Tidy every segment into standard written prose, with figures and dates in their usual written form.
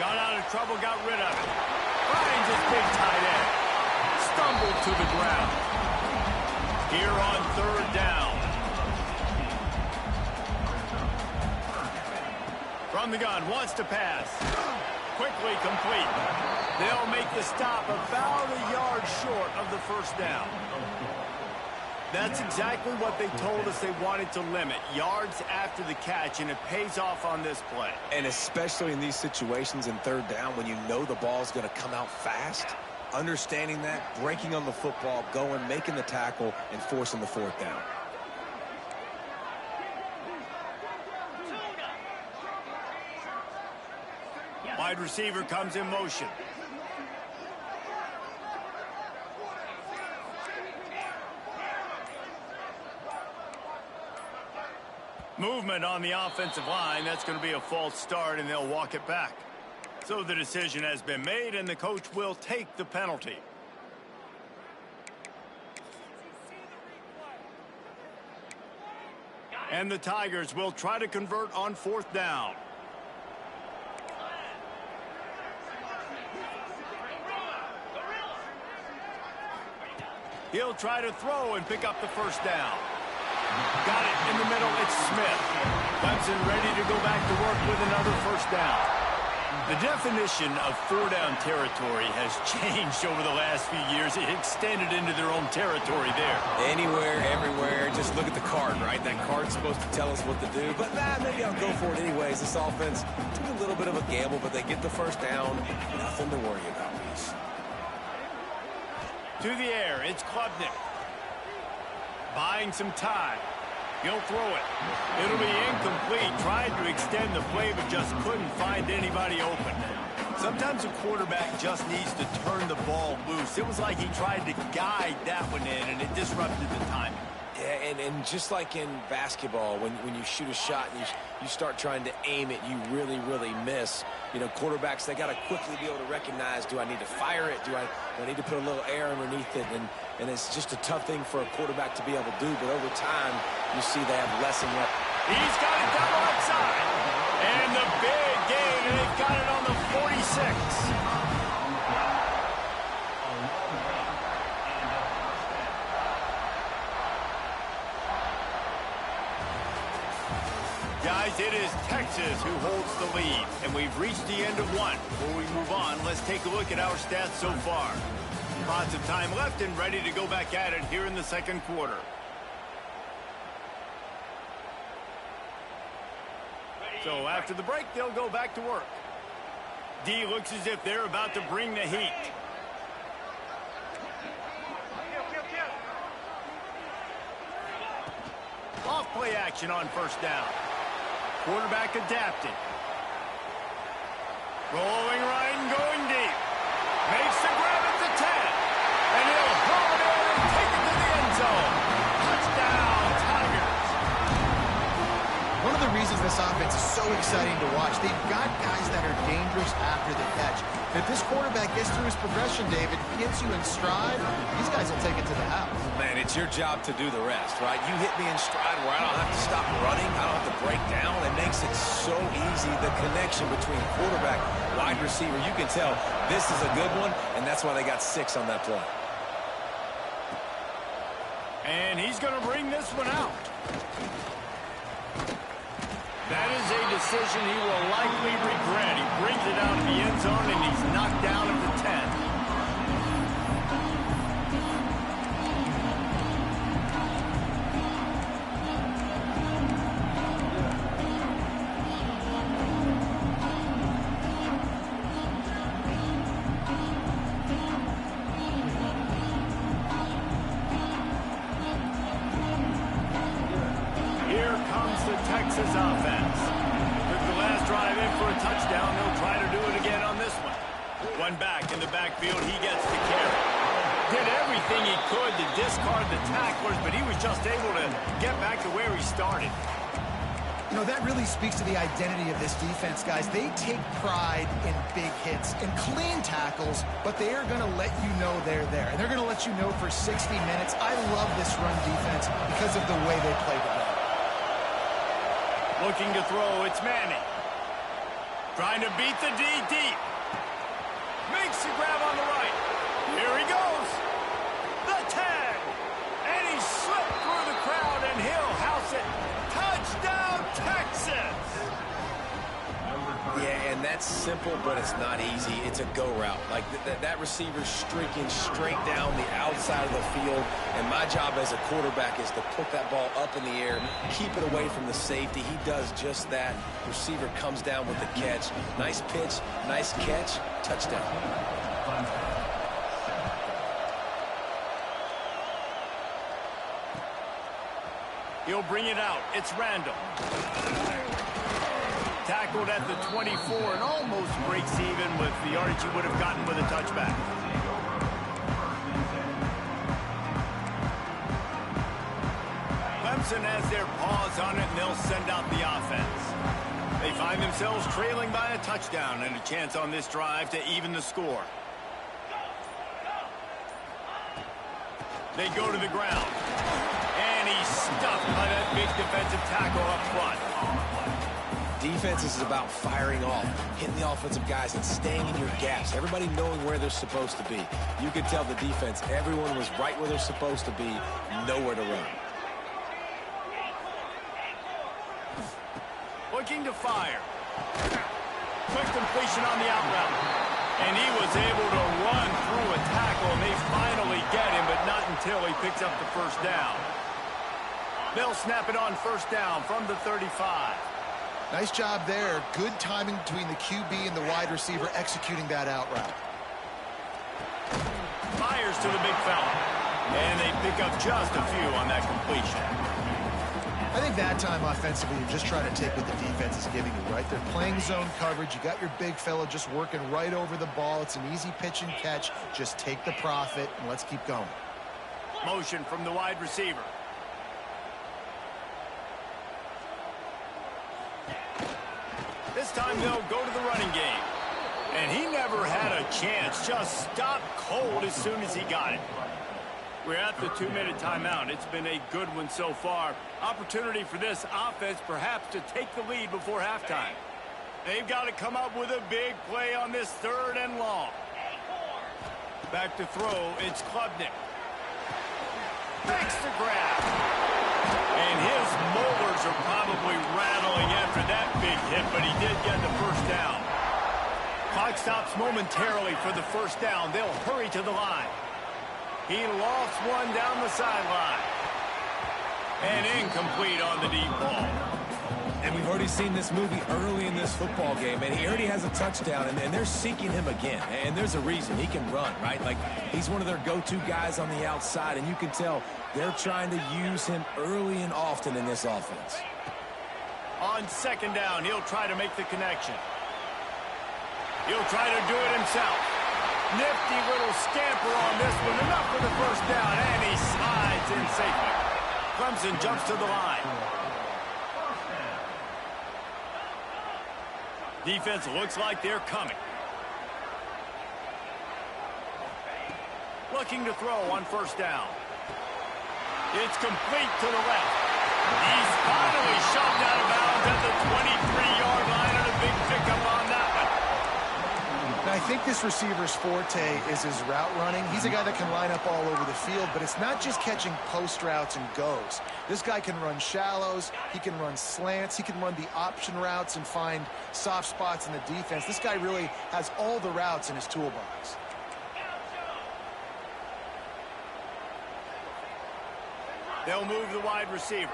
Got out of trouble, got rid of it. Finds his big tight end. Stumbled to the ground. Here on third down. From the gun, wants to pass. Quickly complete. They'll make the stop about a yard short of the first down. That's exactly what they told us they wanted to limit. Yards after the catch, and it pays off on this play. And especially in these situations in third down when you know the ball's going to come out fast, understanding that, breaking on the football, going, making the tackle, and forcing the fourth down. Wide receiver comes in motion. Movement on the offensive line. That's going to be a false start, and they'll walk it back. So the decision has been made, and the coach will take the penalty. And the Tigers will try to convert on fourth down. He'll try to throw and pick up the first down. Got it in the middle. It's Smith. Clemson ready to go back to work with another first down. The definition of four-down territory has changed over the last few years. It extended into their own territory there. Anywhere, everywhere, just look at the card, right? That card's supposed to tell us what to do, but maybe I'll go for it anyways. This offense took a little bit of a gamble, but they get the first down. Nothing to worry about, Reese. To the air, it's Klubnik. Buying some time. He'll throw it. It'll be incomplete. Tried to extend the play, but just couldn't find anybody open. Sometimes a quarterback just needs to turn the ball loose. It was like he tried to guide that one in, and it disrupted the timing. Yeah, and just like in basketball, when you shoot a shot and you start trying to aim it, you really, really miss. You know, quarterbacks, they got to quickly be able to recognize, do I need to fire it? Do I need to put a little air underneath it? And it's just a tough thing for a quarterback to be able to do. But over time, you see they have less and less. He's got it down outside. And the big gain, and they've got it on the 46. Guys, it is Texas who holds the lead, and we've reached the end of one. Before we move on, let's take a look at our stats so far. Lots of time left and ready to go back at it here in the second quarter. So after the break, they'll go back to work. D looks as if they're about to bring the heat. Off play action on first down. Quarterback adapting. Rolling right and going deep. Makes the grab at the 10. And he'll throw it in and take it to the end zone. Touchdown, Tigers. One of the reasons this offense is so exciting to watch, they've got guys that are dangerous after the catch. If this quarterback gets through his progression, David, gets you in stride, these guys will take it to the house. Man, it's your job to do the rest, right? You hit me in stride where I don't have to stop running. I don't have to break down. It makes it so easy, the connection between quarterback, wide receiver. You can tell this is a good one, and that's why they got 6 on that play. And he's going to bring this one out. That is a decision he will likely regret. He brings it out of the end zone, and he's knocked down at the 10. Here comes the Texas offense. Took the last drive in for a touchdown. They'll try to do it again on this one. One back in the backfield. He gets the carry. Did everything he could to discard the tacklers, but he was just able to get back to where he started. You know, that really speaks to the identity of this defense, guys. They take pride in big hits and clean tackles, but they are going to let you know they're there. And they're going to let you know for 60 minutes. I love this run defense because of the way they play together. Looking to throw, it's Manning. Trying to beat the D deep. That's simple, but it's not easy. It's a go route. Like that receiver's streaking straight down the outside of the field, and my job as a quarterback is to put that ball up in the air, keep it away from the safety. He does just that. Receiver comes down with the catch. Nice pitch, nice catch, touchdown. He'll bring it out. It's Randall. Tackled at the 24 and almost breaks even with the yardage he would have gotten with a touchback. Clemson has their paws on it, and they'll send out the offense. They find themselves trailing by a touchdown and a chance on this drive to even the score. They go to the ground. And he's stuffed by that big defensive tackle up front. Defense is about firing off, hitting the offensive guys and staying in your gaps. Everybody knowing where they're supposed to be. You can tell the defense, everyone was right where they're supposed to be, nowhere to run. Looking to fire. Quick completion on the out route. And he was able to run through a tackle, and they finally get him, but not until he picks up the first down. They'll snap it on first down from the 35. Nice job there. Good timing between the QB and the wide receiver executing that out route. Fires to the big fella. And they pick up just a few on that completion. I think that time offensively, you're just trying to take what the defense is giving you, right? They're playing zone coverage. You got your big fella just working right over the ball. It's an easy pitch and catch. Just take the profit, and let's keep going. Motion from the wide receiver. This time they'll go to the running game. And he never had a chance. Just stopped cold as soon as he got it. We're at the 2-minute timeout. It's been a good one so far. Opportunity for this offense perhaps to take the lead before halftime. They've got to come up with a big play on this 3rd and long. Back to throw. It's Klubnik. Makes the grab. And his molars are probably rattling after that big hit, but he did get the first down. Clock stops momentarily for the first down. They'll hurry to the line. He lost one down the sideline. And incomplete on the deep ball. And we've already seen this movie early in this football game, and he already has a touchdown, and they're seeking him again. And there's a reason. He can run, right? Like, he's one of their go-to guys on the outside, and you can tell they're trying to use him early and often in this offense. On second down, he'll try to make the connection. He'll try to do it himself. Nifty little scamper on this one. Enough for the first down, and he slides in safely. Clemson jumps to the line. Defense looks like they're coming. Looking to throw on first down. It's complete to the left. He's finally shoved out of bounds at the 23-yard line, and a big pickup on that one. Now, I think this receiver's forte is his route running. He's a guy that can line up all over the field, but it's not just catching post routes and goes. This guy can run shallows, he can run slants, he can run the option routes and find soft spots in the defense. This guy really has all the routes in his toolbox. They'll move the wide receiver.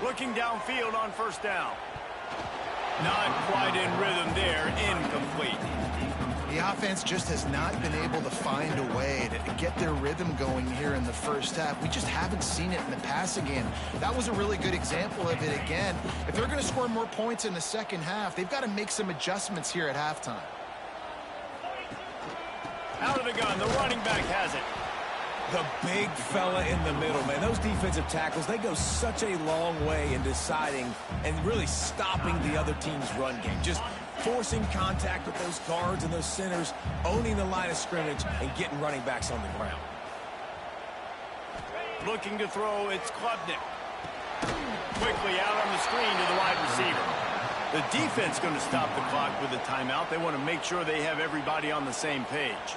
Looking downfield on first down. Not quite in rhythm there. Incomplete. The offense just has not been able to find a way to get their rhythm going here in the first half. We just haven't seen it in the passing game. That was a really good example of it again. If they're going to score more points in the second half, they've got to make some adjustments here at halftime. Out of the gun, the running back has it. The big fella in the middle, man. Those defensive tackles, they go such a long way in deciding and really stopping the other team's run game. Just forcing contact with those guards and those centers, owning the line of scrimmage, and getting running backs on the ground. Looking to throw, it's Klubnik. Quickly out on the screen to the wide receiver. The defense going to stop the clock with a timeout. They want to make sure they have everybody on the same page.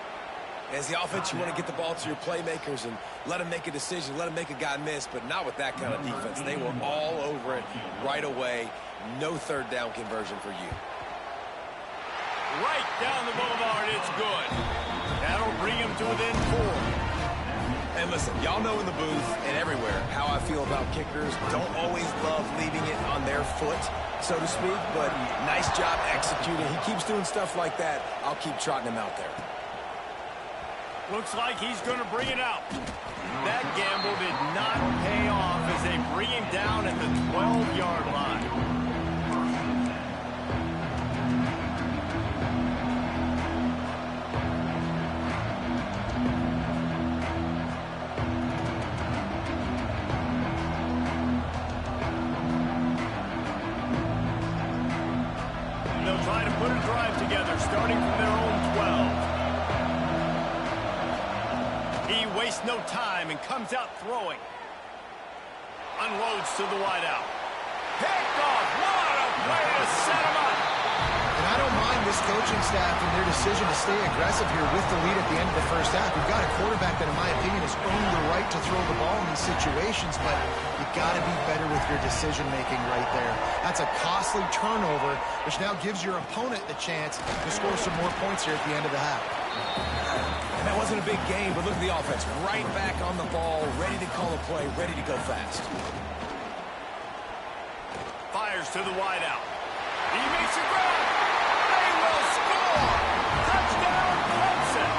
As the offense, you want to get the ball to your playmakers and let them make a decision, let them make a guy miss, but not with that kind of defense. They were all over it right away. No third down conversion for you. Right down the boulevard, it's good. That'll bring him to within 4. And listen, y'all know in the booth and everywhere how I feel about kickers. Don't always love leaving it on their foot, so to speak, but nice job executing. He keeps doing stuff like that. I'll keep trotting him out there. Looks like he's going to bring it out. That gamble did not pay off as they bring him down at the 12-yard line. They'll try to put a drive together, starting from their own 12. He wastes no time and comes out throwing. Unloads to the wideout. Picked off. What a way to set him up. And I don't mind this coaching staff and their decision to stay aggressive here with the lead at the end of the first half. We've got a quarterback that, in my opinion, has earned the right to throw the ball in these situations, but you got to be better with your decision-making right there. That's a costly turnover, which now gives your opponent the chance to score some more points here at the end of the half. And that wasn't a big game, but look at the offense. Right back on the ball, ready to call a play, ready to go fast. Fires to the wideout. He makes a grab. They will score. Touchdown, Clemson.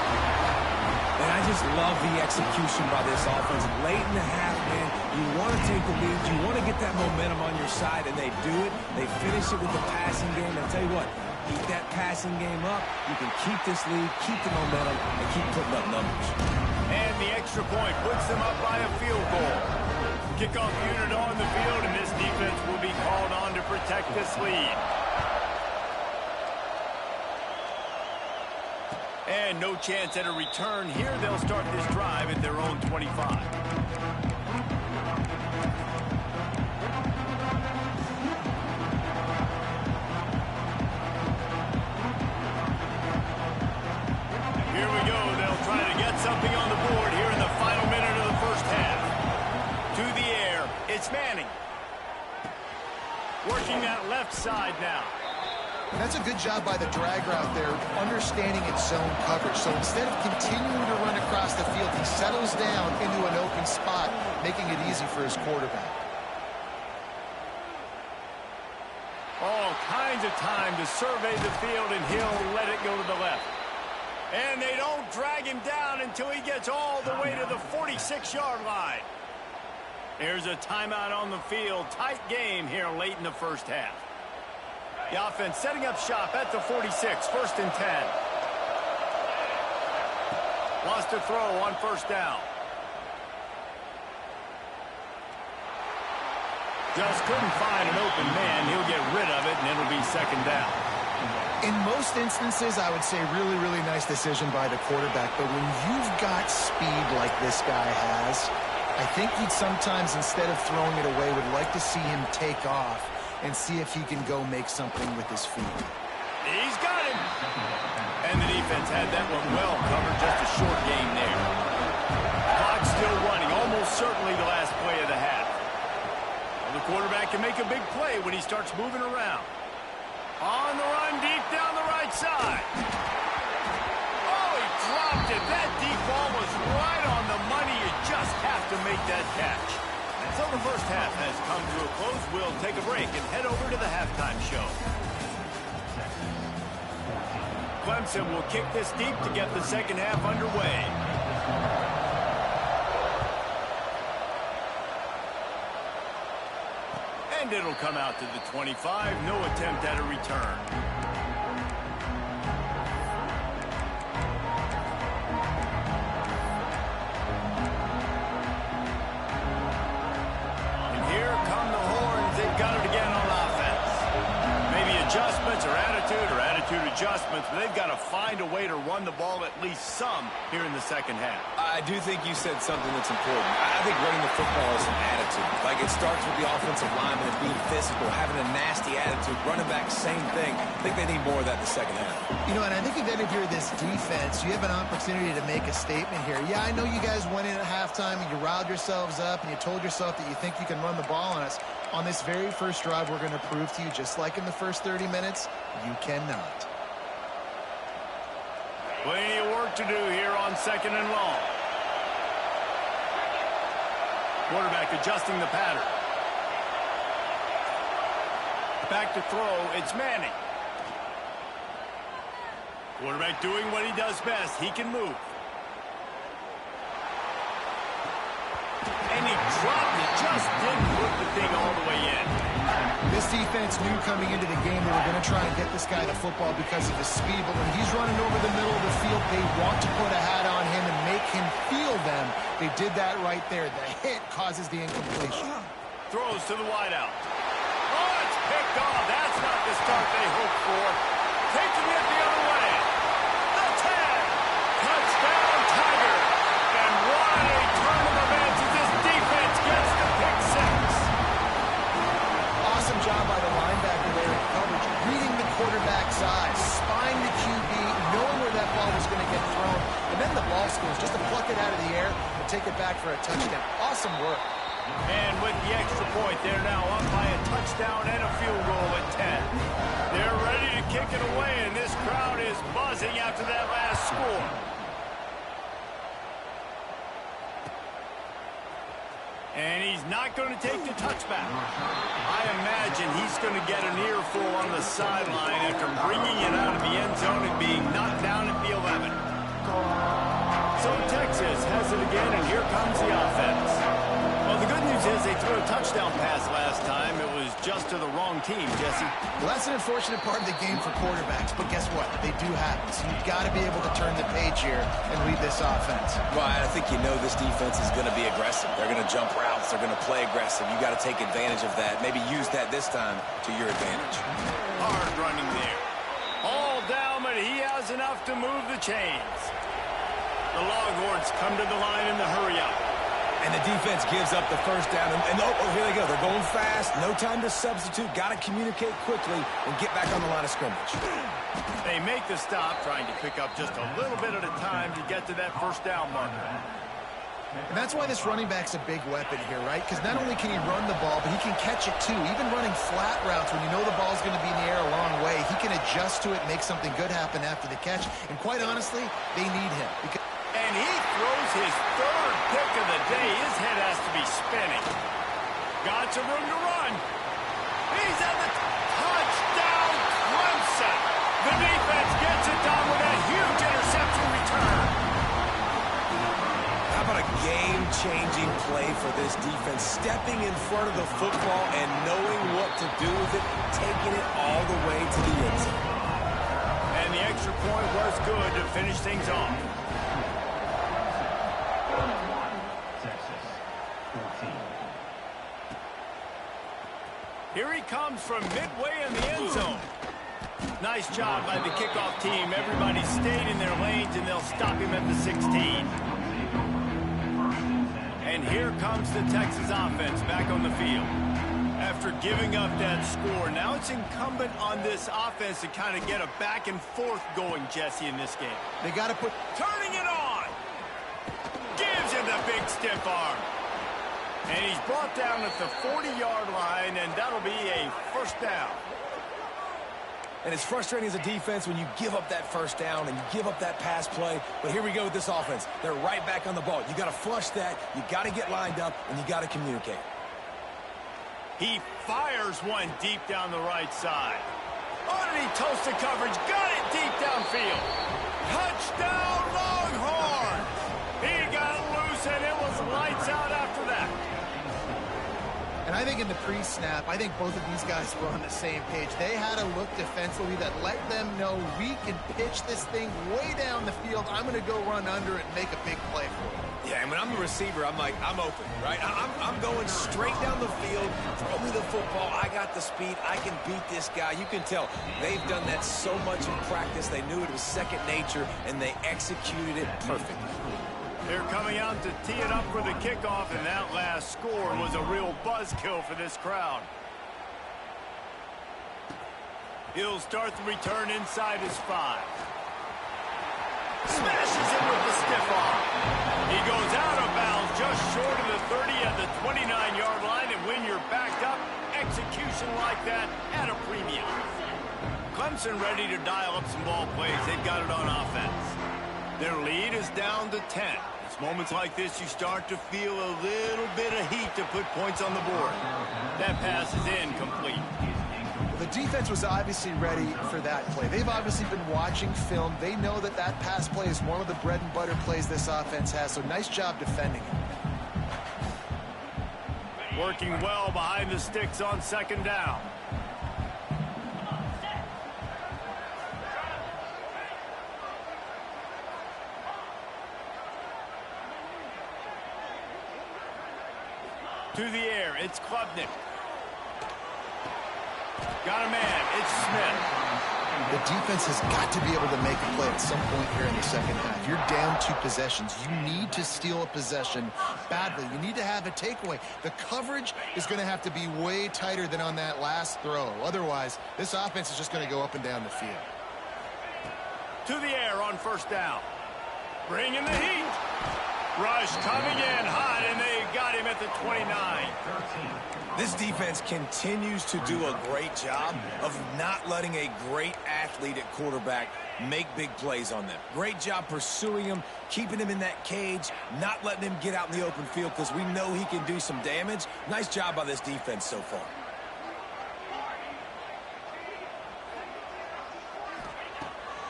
And I just love the execution by this offense. Late in the half, man, you want to take the lead. You want to get that momentum on your side, and they do it. They finish it with the passing game. I'll tell you what, keep that passing game up. You can keep this lead, keep the momentum, and keep putting up numbers. And the extra point puts them up by a field goal. Kickoff unit on the field, and this defense will be called on to protect this lead. And no chance at a return here. They'll start this drive at their own 25. Here we go. They'll try to get something on the board here in the final minute of the first half. To the air, it's Manning. Working that left side now. That's a good job by the drag route there, understanding its zone coverage. So instead of continuing to run across the field, he settles down into an open spot, making it easy for his quarterback. All kinds of time to survey the field, and he'll let it go to the left. And they don't drag him down until he gets all the way to the 46-yard line. There's a timeout on the field. Tight game here late in the first half. The offense setting up shop at the 46, 1st and 10. Wants to throw on first down. Just couldn't find an open man. He'll get rid of it, and it'll be 2nd down. In most instances, I would say really, really nice decision by the quarterback. But when you've got speed like this guy has, I think he'd sometimes, instead of throwing it away, would like to see him take off and see if he can go make something with his feet. He's got him. And the defense had that one well covered. Just a short game there. Clock still running. Almost certainly the last play of the half. Well, the quarterback can make a big play when he starts moving around. On the run, deep down the right side. Oh, he dropped it. That deep ball was right on the money. You just have to make that catch. So the first half has come to a close. We'll take a break and head over to the halftime show. Clemson will kick this deep to get the second half underway. And it'll come out to the 25. No attempt at a return. Got it again on offense. Maybe adjustments or attitude substitute adjustments, but they've got to find a way to run the ball at least some here in the second half. I do think you said something that's important. I think running the football is an attitude. Like, it starts with the offensive lineman and being physical, having a nasty attitude. Running back, same thing. I think they need more of that in the second half. You know, and I think if you're this defense, you have an opportunity to make a statement here. Yeah, I know you guys went in at halftime and you riled yourselves up and you told yourself that you think you can run the ball on us. On this very first drive, we're going to prove to you, just like in the first 30 minutes, you cannot. Plenty of work to do here on 2nd and long. Quarterback adjusting the pattern. Back to throw, it's Manning. Quarterback doing what he does best. He can move. And he dropped it, just didn't put the thing all the way in. This defense knew coming into the game they were going to try and get this guy the football because of his speed, but when he's running over the middle of the field, they want to put a hat on him and make him feel them. They did that right there. The hit causes the incompletion. Throws to the wideout. Oh, it's picked off. That's not the start they hoped for. Taking it the other way. The 10. Touchdown, Tiger. And what a turn of events as this defense gets the pick six. Awesome job by the linebacker there in coverage, reading the quarterback's eyes, spying the QB, knowing where that ball was going to get thrown, and then the ball skills just to pluck it out of the air and take it back for a touchdown. Awesome work. And with the extra point, they're now up by a touchdown and a field goal at 10. They're ready to kick it away, and this crowd is buzzing after that last score. And he's not going to take the touchback. I imagine he's going to get an earful on the sideline after bringing it out of the end zone and being knocked down at the 11. So Texas has it again, and here comes the offense. Well, the good news is they threw a touchdown pass last time. It was just to the wrong team, Jesse. Well, that's an unfortunate part of the game for quarterbacks, but guess what? They do happen. So you've got to be able to turn the page here and lead this offense. Well, I think you know this defense is going to be aggressive. They're going to jump routes. They're going to play aggressive. You got to take advantage of that. Maybe use that this time to your advantage. Hard running there. All down, but he has enough to move the chains. The Longhorns come to the line in the hurry-up. And the defense gives up the first down. And oh, here they go. They're going fast. No time to substitute. Got to communicate quickly and get back on the line of scrimmage. They make the stop, trying to pick up just a little bit at a time to get to that first down marker. And that's why this running back's a big weapon here, right? Because not only can he run the ball, but he can catch it too. Even running flat routes when you know the ball's going to be in the air a long way, he can adjust to it, make something good happen after the catch. And quite honestly, they need him. And he throws his third pick of the day. His head has to be spinning. Got some room to run. He's at the touchdown, Clemson. The defense gets it done with a huge interception return. How about a game-changing play for this defense? Stepping in front of the football and knowing what to do with it, taking it all the way to the end zone. And the extra point was good to finish things off. Here he comes from midway in the end zone. Nice job by the kickoff team. Everybody stayed in their lanes, and they'll stop him at the 16. And here comes the Texas offense back on the field. After giving up that score, now it's incumbent on this offense to kind of get a back and forth going, Jesse, in this game. They got to put... Turning it on! Gives him the big stiff arm. And he's brought down at the 40-yard line, and that'll be a first down. And it's frustrating as a defense when you give up that first down and you give up that pass play. But here we go with this offense. They're right back on the ball. You got to flush that. You got to get lined up, and you got to communicate. He fires one deep down the right side. Underneath toasted coverage. Got it deep downfield. Touchdown, Longhorns! He got loose, and it was lights out after that. And I think in the pre-snap, I think both of these guys were on the same page. They had a look defensively that let them know we can pitch this thing way down the field. I'm going to go run under it and make a big play for it. Yeah, and when I'm the receiver, I'm like, I'm open, right? I'm going straight down the field. Throw me the football. I got the speed. I can beat this guy. You can tell they've done that so much in practice. They knew it was second nature, and they executed it perfectly. They're coming out to tee it up for the kickoff, and that last score was a real buzzkill for this crowd. He'll start the return inside his 5. Smashes it with the stiff arm. He goes out of bounds just short of the 30 at the 29-yard line, and when you're backed up, execution like that at a premium. Clemson ready to dial up some ball plays. They've got it on offense. Their lead is down to 10. It's moments like this you start to feel a little bit of heat to put points on the board. That pass is incomplete. The defense was obviously ready for that play. They've obviously been watching film. They know that that pass play is one of the bread and butter plays this offense has, so nice job defending it. Working well behind the sticks on second down. To the air, it's Klubnik. Got a man, it's Smith. The defense has got to be able to make a play at some point here in the second half. You're down 2 possessions. You need to steal a possession badly. You need to have a takeaway. The coverage is going to have to be way tighter than on that last throw. Otherwise, this offense is just going to go up and down the field. To the air on first down. Bringing the heat. Rush coming in hot, and they got him at the 29. This defense continues to do a great job of not letting a great athlete at quarterback make big plays on them. Great job pursuing him, keeping him in that cage, not letting him get out in the open field because we know he can do some damage. Nice job by this defense so far.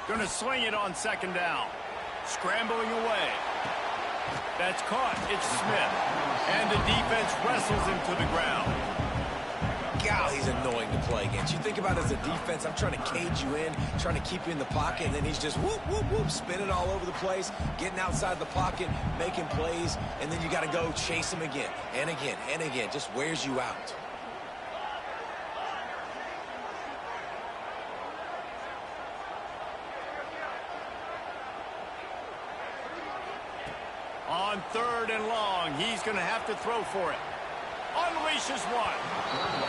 Going to sling it on second down. Scrambling away. That's caught. It's Smith. And the defense wrestles him to the ground. God, he's annoying to play against. You think about it as a defense, I'm trying to cage you in, trying to keep you in the pocket, and then he's just whoop, whoop, whoop, spinning all over the place, getting outside the pocket, making plays, and then you got to go chase him again and again and again. Just wears you out. On third and long, he's going to have to throw for it. Unleashes one.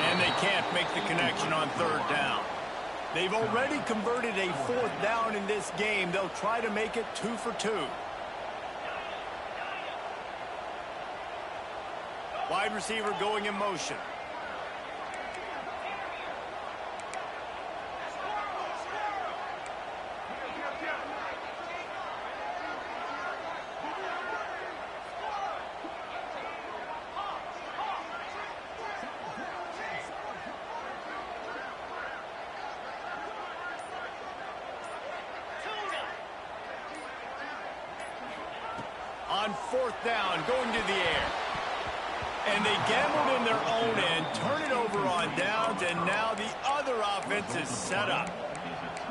And they can't make the connection on third down. They've already converted a 4th down in this game. They'll try to make it 2 for 2. Wide receiver going in motion. On 4th down, going to the air. And they gambled in their own end, turn it over on downs, and now the other offense is set up.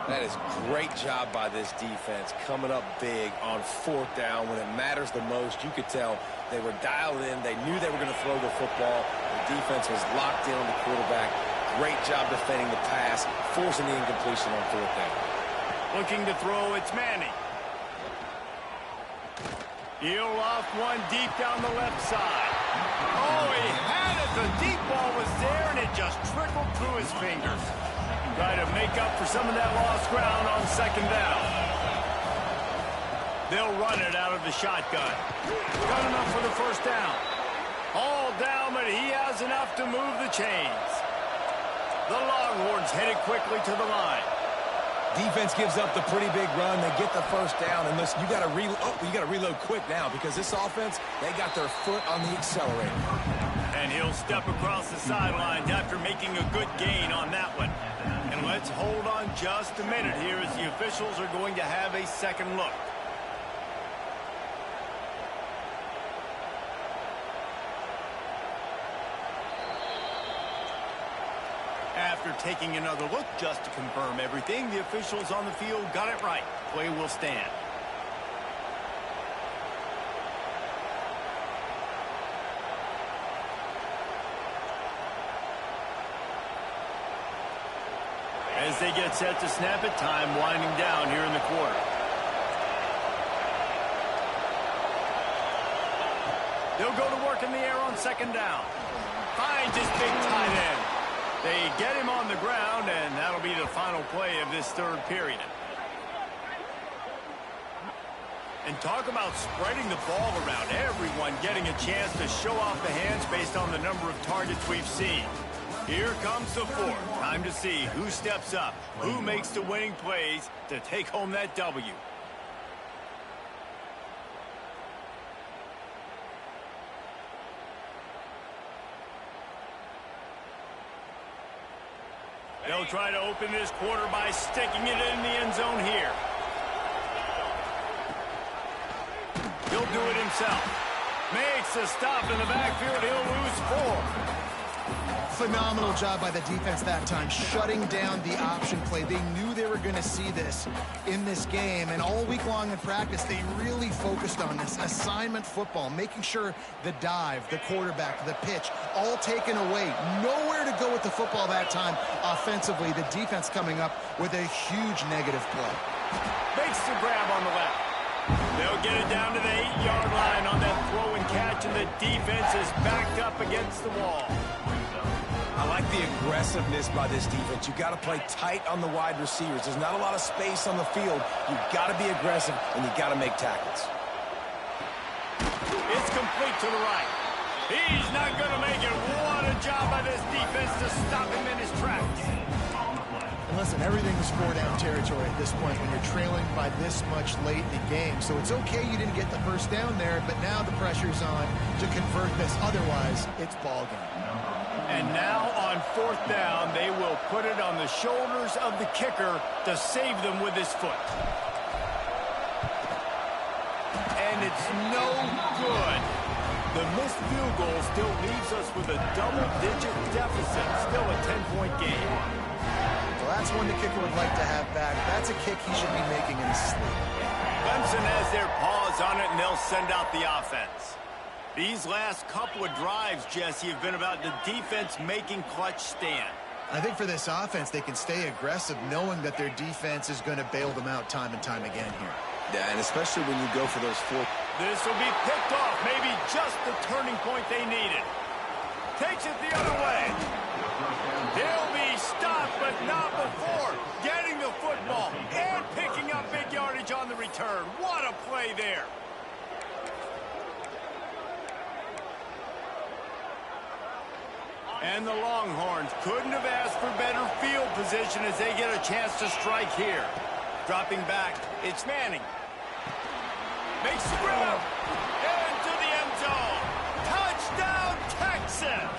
That is great job by this defense, coming up big on 4th down when it matters the most. You could tell they were dialed in. They knew they were going to throw the football. The defense was locked in on the quarterback. Great job defending the pass, forcing the incompletion on 4th down. Looking to throw, it's Manning. He'll loft one deep down the left side. Oh, he had it. The deep ball was there, and it just trickled through his fingers. Try to make up for some of that lost ground on second down. They'll run it out of the shotgun. Got enough for the first down. All down, but he has enough to move the chains. The Longhorns headed quickly to the line. Defense gives up the pretty big run. They get the first down, and listen, you got to reload quick now because this offense, they got their foot on the accelerator. And he'll step across the sidelines after making a good gain on that one. And let's hold on just a minute here as the officials are going to have a second look. After taking another look just to confirm everything, the officials on the field got it right. Play will stand. as they get set to snap it. Time winding down here in the quarter. They'll go to work in the air on second down. Finds his big tight end. They get him on the ground, and that'll be the final play of this third period. And talk about spreading the ball around. Everyone getting a chance to show off the hands based on the number of targets we've seen. Here comes the fourth. Time to see who steps up, who makes the winning plays to take home that W. They'll try to open this quarter by sticking it in the end zone here. He'll do it himself. Makes a stop in the backfield. He'll lose 4. Phenomenal job by the defense that time, shutting down the option play. They knew they were going to see this in this game, and all week long in practice, they really focused on this assignment football, making sure the dive, the quarterback, the pitch, all taken away. Nowhere to go with the football that time offensively. The defense coming up with a huge negative play. Makes the grab on the left. They'll get it down to the 8-yard line on that throw and catch, and the defense is backed up against the wall. I like the aggressiveness by this defense. You've got to play tight on the wide receivers. There's not a lot of space on the field. You've got to be aggressive, and you've got to make tackles. It's complete to the right. He's not going to make it. What a job by this defense to stop him in his tracks. And listen, everything's four-down territory at this point when you're trailing by this much late in the game. So it's okay you didn't get the first down there, but now the pressure's on to convert this. Otherwise, it's ball game. And now on fourth down, they will put it on the shoulders of the kicker to save them with his foot. And it's no good. The missed field goal still leaves us with a double-digit deficit, still a 10-point game. Well, that's one the kicker would like to have back. That's a kick he should be making in his sleep. Clemson has their paws on it, and they'll send out the offense. These last couple of drives, Jesse, have been about the defense making clutch stand. I think for this offense, they can stay aggressive knowing that their defense is going to bail them out time and time again here. Yeah, and especially when you go for those 4. This will be picked off, maybe just the turning point they needed. Takes it the other way. He'll be stopped, but not before getting the football and picking up big yardage on the return. What a play there. And the Longhorns couldn't have asked for better field position as they get a chance to strike here. Dropping back, it's Manning. Makes the grab. Into the end zone. Touchdown, Texas!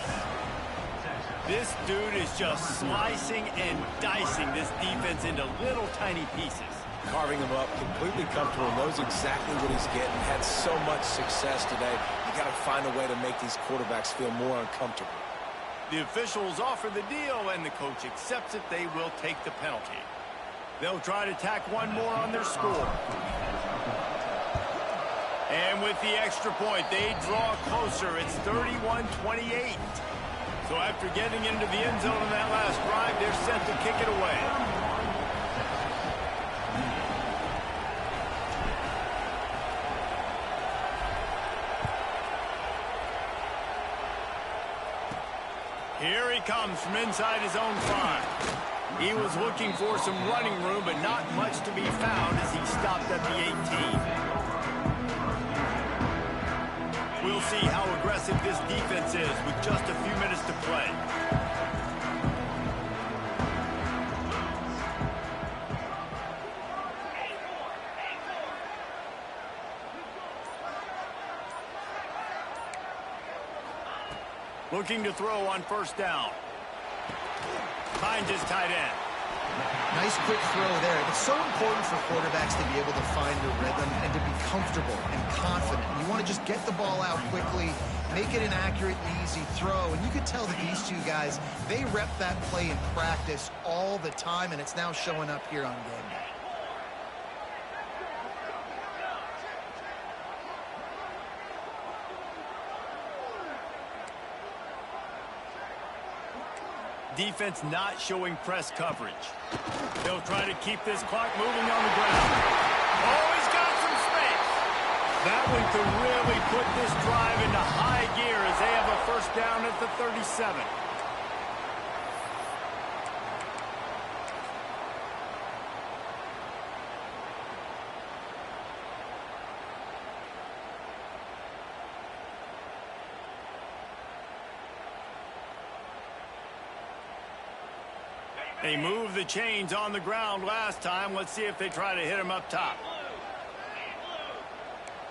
This dude is just slicing and dicing this defense into little tiny pieces. Carving him up, completely comfortable, knows exactly what he's getting, had so much success today. You got to find a way to make these quarterbacks feel more uncomfortable. The officials offer the deal, and the coach accepts it. They will take the penalty. They'll try to tack one more on their score. And with the extra point, they draw closer. It's 31-28. So after getting into the end zone in that last drive, they're set to kick it away. Here he comes from inside his own 5. He was looking for some running room, but not much to be found as he stopped at the 18. We'll see how aggressive this defense is with just a few minutes to play. Looking to throw on first down. Finds his tight end. Nice quick throw there. It's so important for quarterbacks to be able to find a rhythm and to be comfortable and confident. You want to just get the ball out quickly, make it an accurate, easy throw. And you can tell that these two guys, they rep that play in practice all the time, and it's now showing up here on game day. Defense not showing press coverage. They'll try to keep this clock moving on the ground. Oh, he's got some space. That one could really put this drive into high gear as they have a first down at the 37. They moved the chains on the ground last time. Let's see if they try to hit him up top.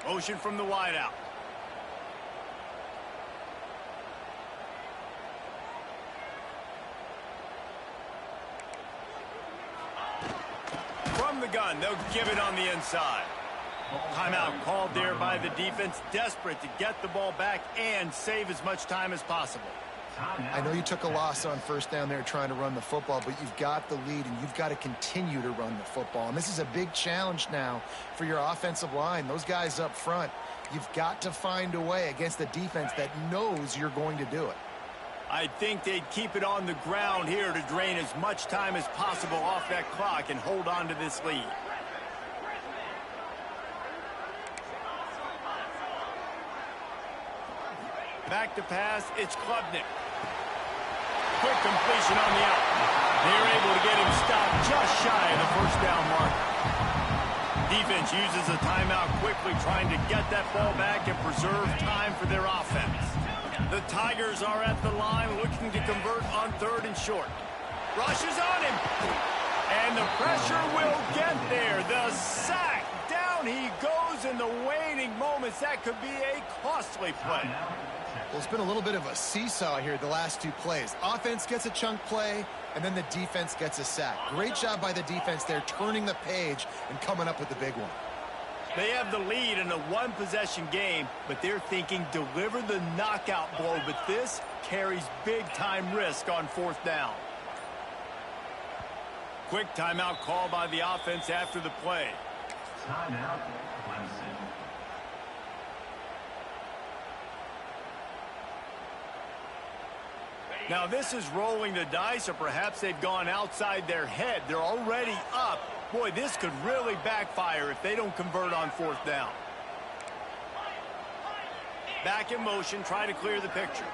Motion from the wideout. From the gun, they'll give it on the inside. Timeout called there by the defense, desperate to get the ball back and save as much time as possible. I know you took a loss on first down there trying to run the football, but you've got the lead, and you've got to continue to run the football. And this is a big challenge now for your offensive line. Those guys up front, you've got to find a way against a defense that knows you're going to do it. I think they'd keep it on the ground here to drain as much time as possible off that clock and hold on to this lead. Back to pass, it's Klubnik. Quick completion on the out. They're able to get him stopped just shy of the first down mark. Defense uses a timeout quickly, trying to get that ball back and preserve time for their offense. The Tigers are at the line looking to convert on 3rd and short. Rushes on him. And the pressure will get there. The sack. Down he goes in the waning moments. That could be a costly play. Well, it's been a little bit of a seesaw here the last two plays. Offense gets a chunk play, and then the defense gets a sack. Great job by the defense there, turning the page and coming up with the big one. They have the lead in a one-possession game, but they're thinking deliver the knockout blow, but this carries big-time risk on 4th down. Quick timeout call by the offense after the play. Timeout, Clemson. Now this is rolling the dice, or perhaps they've gone outside their head. They're already up. Boy, this could really backfire if they don't convert on 4th down. Back in motion, try to clear the picture.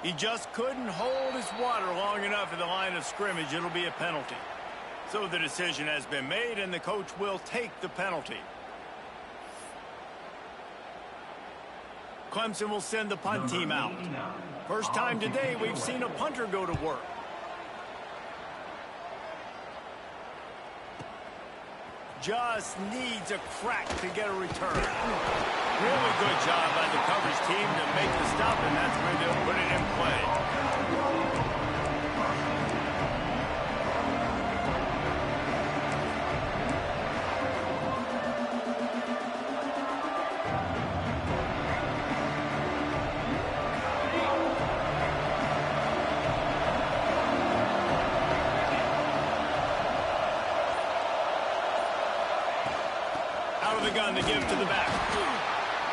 He just couldn't hold his water long enough in the line of scrimmage. It'll be a penalty. So the decision has been made, and the coach will take the penalty. Clemson will send the punt team out. First time today we've seen a punter go to work. Just needs a crack to get a return. Really good job by the coverage team to make the stop, and that's where they'll put it in play. Gun to give to the back.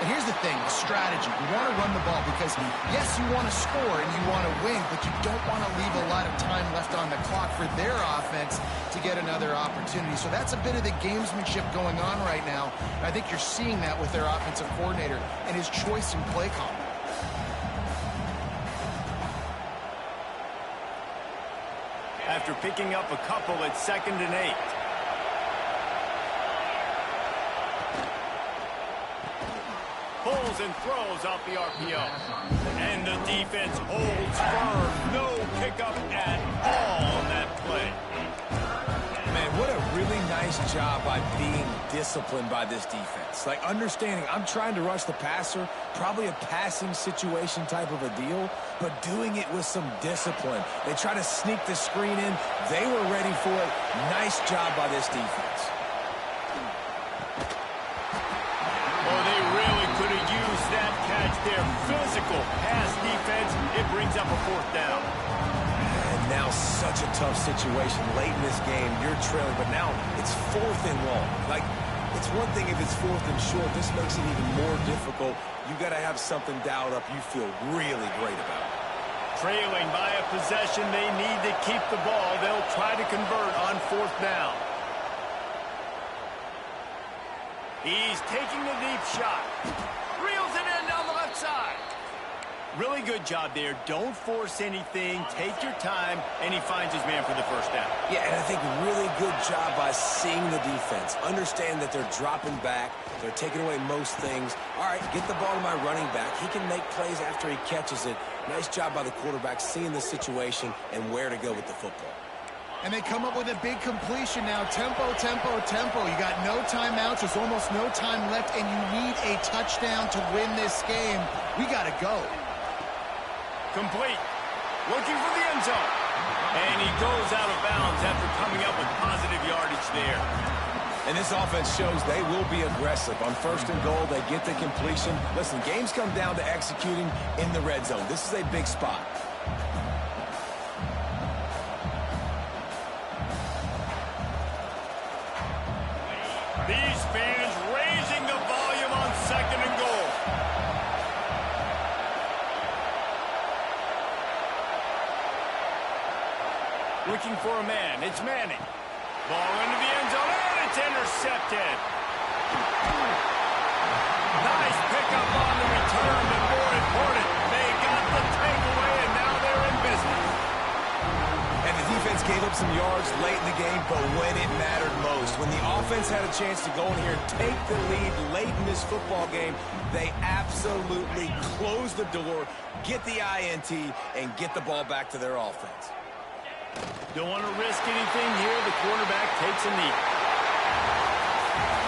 And here's the thing, the strategy. You want to run the ball because, yes, you want to score and you want to win, but you don't want to leave a lot of time left on the clock for their offense to get another opportunity. So that's a bit of the gamesmanship going on right now. And I think you're seeing that with their offensive coordinator and his choice in play calling. After picking up a couple, it's 2nd and 8. Pulls and throws off the RPO. And the defense holds firm. No pickup at all on that play. Man, what a really nice job by being disciplined by this defense. Like, understanding I'm trying to rush the passer, probably a passing situation type of a deal, but doing it with some discipline. They try to sneak the screen in. They were ready for it. Nice job by this defense. Oh, they really could have used that catch there. Physical pass defense. It brings up a 4th down. And now such a tough situation late in this game. You're trailing, but now it's 4th and long. Like, It's one thing if it's 4th and short. This makes it even more difficult. You got to have something dialed up you feel really great about. Trailing by a possession, they need to keep the ball. They'll try to convert on 4th down. He's taking the deep shot. Reels it in down the left side. Really good job there. Don't force anything. Take your time, and he finds his man for the first down. Yeah, and I think really good job by seeing the defense. Understand that they're dropping back. They're taking away most things. All right, get the ball to my running back. He can make plays after he catches it. Nice job by the quarterback seeing the situation and where to go with the football. And they come up with a big completion now. Tempo, tempo, tempo. You got no timeouts. There's almost no time left, and you need a touchdown to win this game. We got to go. Complete. Looking for the end zone. And he goes out of bounds after coming up with positive yardage there. And this offense shows they will be aggressive. On 1st and goal, they get the completion. Listen, games come down to executing in the red zone. This is a big spot. These fans raising the volume on 2nd and goal. Looking for a man. It's Manning. Ball into the end zone, and it's intercepted. Nice pickup on the return, but more important, they got the takeaway, and now they're in business. And the defense gave up some yards late in the game, but when it mattered most, when the offense had a chance to go in here and take the lead late in this football game, they absolutely closed the door, get the INT, and get the ball back to their offense. Don't want to risk anything here. The quarterback takes a knee.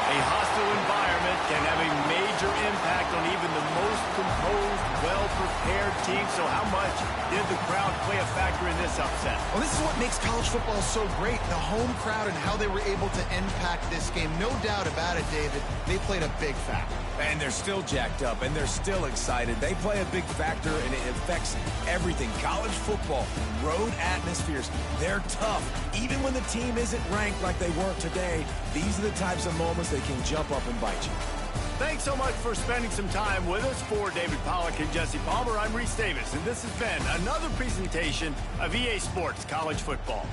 A hostile environment can have a major impact on even the most composed, well-prepared team. So how much did the crowd play a factor in this upset? Well, this is what makes college football so great, the home crowd and how they were able to impact this game. No doubt about it, David. They played a big factor. And they're still jacked up, and they're still excited. They play a big factor, and it affects everything. College football, road atmospheres, they're tough. Even when the team isn't ranked like they weren't today, these are the types of moments that can jump up and bite you. Thanks so much for spending some time with us. For David Pollack and Jesse Palmer, I'm Reese Davis, and this has been another presentation of EA Sports College Football.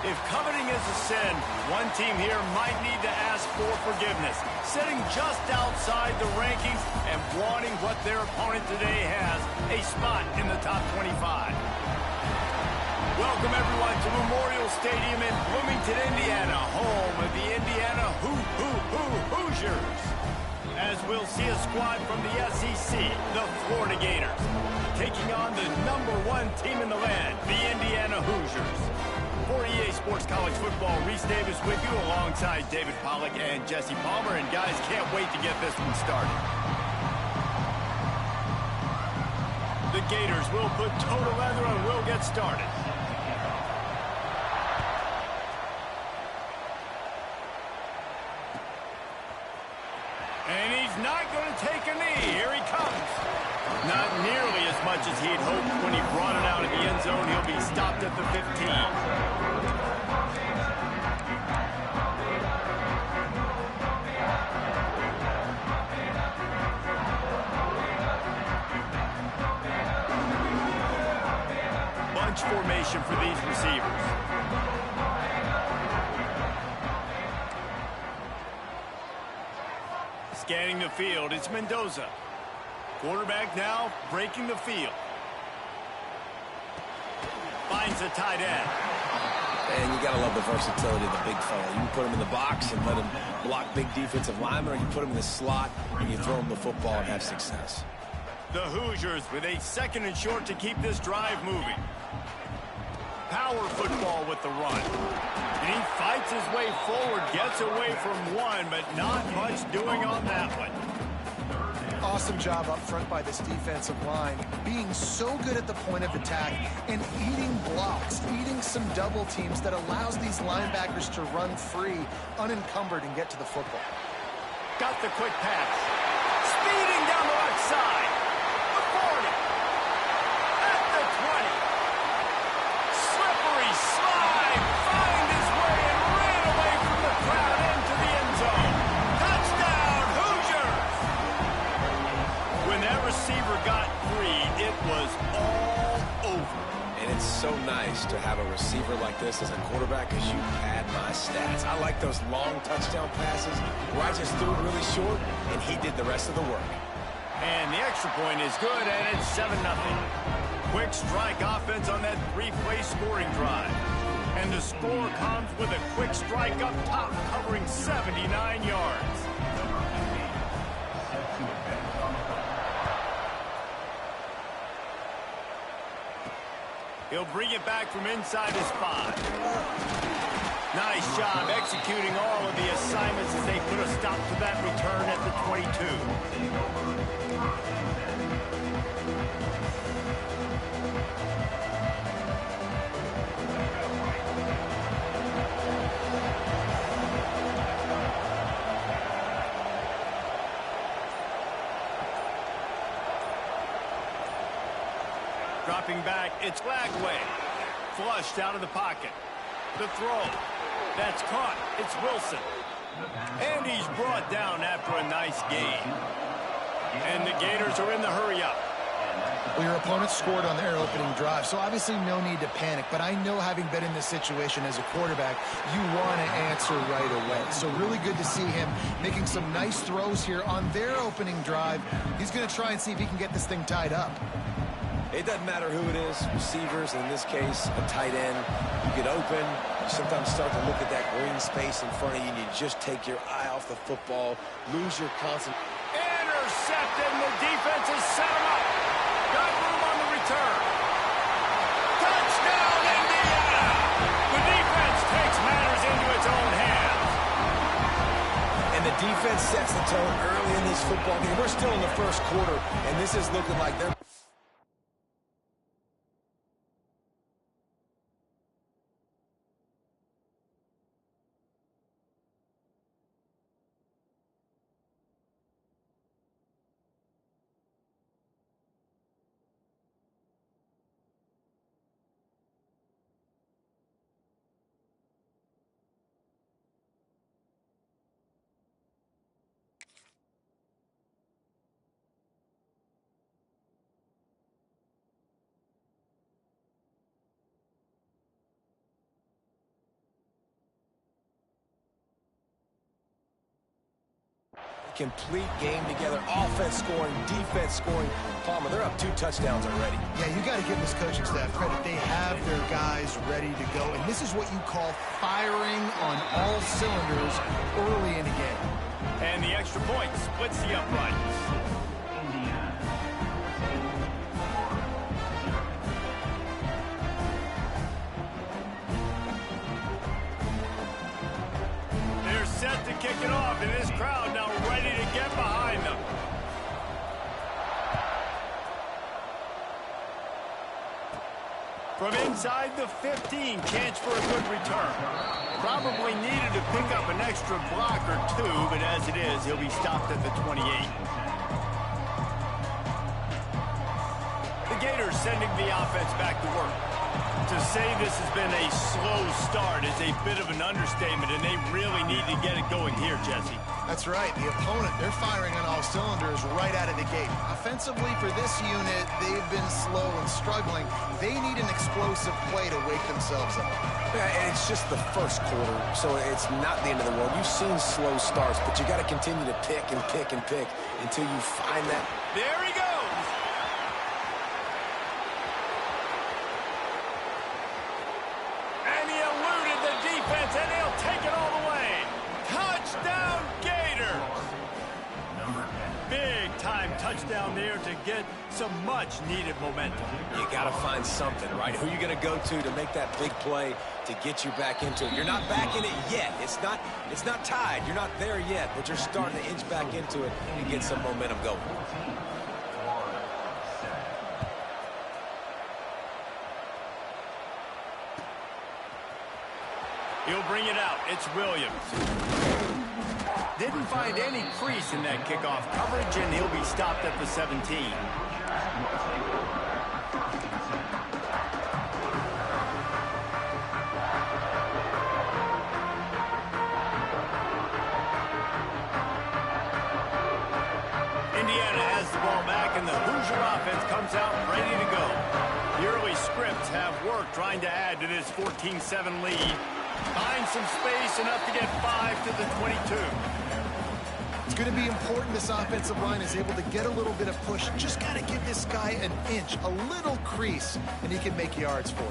If coveting is a sin, one team here might need to ask for forgiveness, sitting just outside the rankings and wanting what their opponent today has, a spot in the top 25. Welcome, everyone, to Memorial Stadium in Bloomington, Indiana, home of the Indiana Hoosiers. As we'll see a squad from the SEC, the Florida Gators, taking on the #1 team in the land, the Indiana Hoosiers. For EA Sports College Football, Reese Davis with you alongside David Pollack and Jesse Palmer. And guys, can't wait to get this one started. The Gators will put toe to leather and we'll get started. And he's not going to take a knee. Here he comes. Not nearly as much as he'd hoped when he brought it out of the end zone. He'll be stopped at the 15. Bunch formation for these receivers. Scanning the field, it's Mendoza. Quarterback now breaking the field. Finds the tight end. And you got to love the versatility of the big fella. You can put him in the box and let him block big defensive linemen, or you put him in the slot and you throw him the football and have success. The Hoosiers with a 2nd and short to keep this drive moving. Power football with the run. And he fights his way forward, gets away from one, but not much doing on that one. Awesome job up front by this defensive line, being so good at the point of attack and eating blocks, eating some double teams that allows these linebackers to run free, unencumbered, and get to the football. Got the quick pass. Speeding down the left side. The 40. At the 20. Slippery slide. Find his way and ran away from the crowd into the end zone. Touchdown, Hoosiers! When that receiver got free, it was all over. And it's so nice to have a receiver like this as a quarterback, because you pad my stats. I like those long touchdown passes where I just threw it really short and he did the rest of the work. And the extra point is good, and it's 7-0. Quick strike offense on that 3-play scoring drive. And the score comes with a quick strike up top, covering 79 yards. He'll bring it back from inside his 5. Nice job executing all of the assignments as they put a stop to that return at the 22. Dropping back, it's Lagway. Flushed out of the pocket. The throw. That's caught. It's Wilson. And he's brought down after a nice gain. And the Gators are in the hurry-up. Well, your opponent scored on their opening drive, so obviously no need to panic. But I know, having been in this situation as a quarterback, you want to answer right away. So really good to see him making some nice throws here on their opening drive. He's going to try and see if he can get this thing tied up. It doesn't matter who it is, receivers, in this case, a tight end. You get open, you sometimes start to look at that green space in front of you, and you just take your eye off the football, lose your concentration. Intercepted, and the defense has set him up. Got room on the return. Touchdown, Indiana! The defense takes matters into its own hands. And the defense sets the tone early in this football game. We're still in the first quarter, and this is looking like they're complete game together. Offense scoring, defense scoring. Palmer, they're up 2 touchdowns already. Yeah, you got to give this coaching staff credit. They have their guys ready to go, and this is what you call firing on all cylinders early in the game. And the extra point splits the uprights. They're set to kick it off, and this crowd now ready to get behind them. From inside the 15, chance for a good return. Probably needed to pick up an extra block or 2, but as it is, he'll be stopped at the 28. The Gators sending the offense back to work. To say this has been a slow start is a bit of an understatement, and they really need to get it going here, Jesse. That's right. The opponent, they're firing on all cylinders right out of the gate. Offensively, for this unit, they've been slow and struggling. They need an explosive play to wake themselves up. Yeah, and it's just the first quarter, so it's not the end of the world. You've seen slow starts, but you got to continue to pick and pick and pick until you find that. There he goes. And he eluded the defense, and he'll take it all the way. Touchdown, Gators. Big-time touchdown there to get some much-needed momentum. You got to find something, right? Who are you going to go to make that big play to get you back into it? You're not back in it yet. It's not tied. You're not there yet, but you're starting to inch back into it and get some momentum going. He'll bring it out. It's Williams. Didn't find any crease in that kickoff coverage, and he'll be stopped at the 17. Indiana has the ball back, and the Hoosier offense comes out ready to go. The early scripts have worked trying to add to this 14-7 lead. Find some space, enough to get 5 to the 22. It's going to be important this offensive line is able to get a little bit of push. Just got to give this guy an inch, a little crease, and he can make yards for you.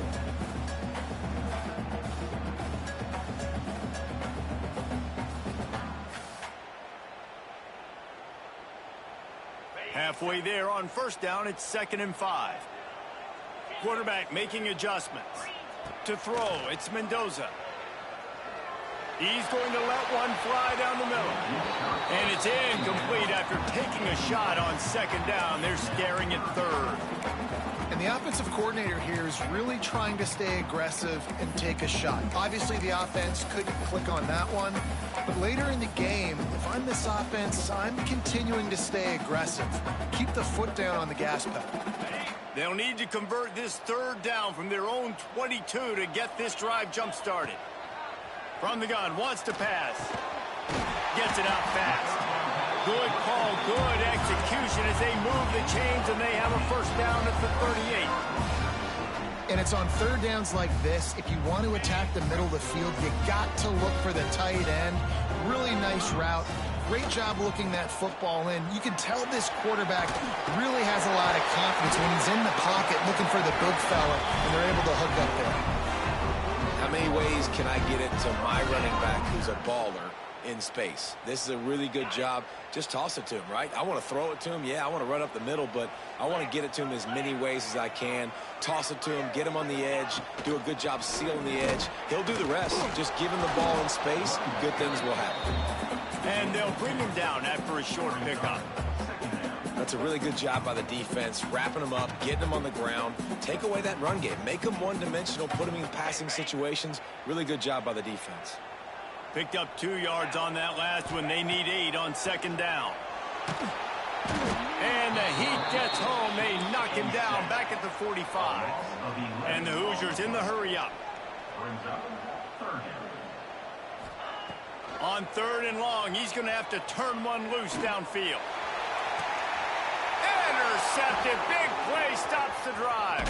Halfway there on first down, it's 2nd and 5. Quarterback making adjustments. To throw, it's Mendoza. He's going to let one fly down the middle. And it's incomplete after taking a shot on 2nd down. They're staring at 3rd. And the offensive coordinator here is really trying to stay aggressive and take a shot. Obviously, the offense couldn't click on that one. But later in the game, if I'm this offense, I'm continuing to stay aggressive. Keep the foot down on the gas pedal. They'll need to convert this 3rd down from their own 22 to get this drive jump-started. From the gun, wants to pass. Gets it out fast. Good call, good execution as they move the chains, and they have a first down at the 38. And it's on 3rd downs like this. If you want to attack the middle of the field, you got to look for the tight end. Really nice route. Great job looking that football in. You can tell this quarterback really has a lot of confidence when he's in the pocket looking for the big fella, and they're able to hook up there. How many ways can I get it to my running back who's a baller in space? This is a really good job. Just toss it to him, right? I want to throw it to him. Yeah, I want to run up the middle, but I want to get it to him as many ways as I can. Toss it to him, get him on the edge, do a good job sealing the edge. He'll do the rest. Just give him the ball in space, good things will happen. And they'll bring him down after a short pickup. That's a really good job by the defense, wrapping them up, getting them on the ground. Take away that run game. Make them one-dimensional, put them in passing situations. Really good job by the defense. Picked up 2 yards on that last one. They need 8 on 2nd down. And the Heat gets home. They knock him down back at the 45. And the Hoosiers in the hurry up. On 3rd and long, he's going to have to turn one loose downfield. Intercepted. Big play stops the drive.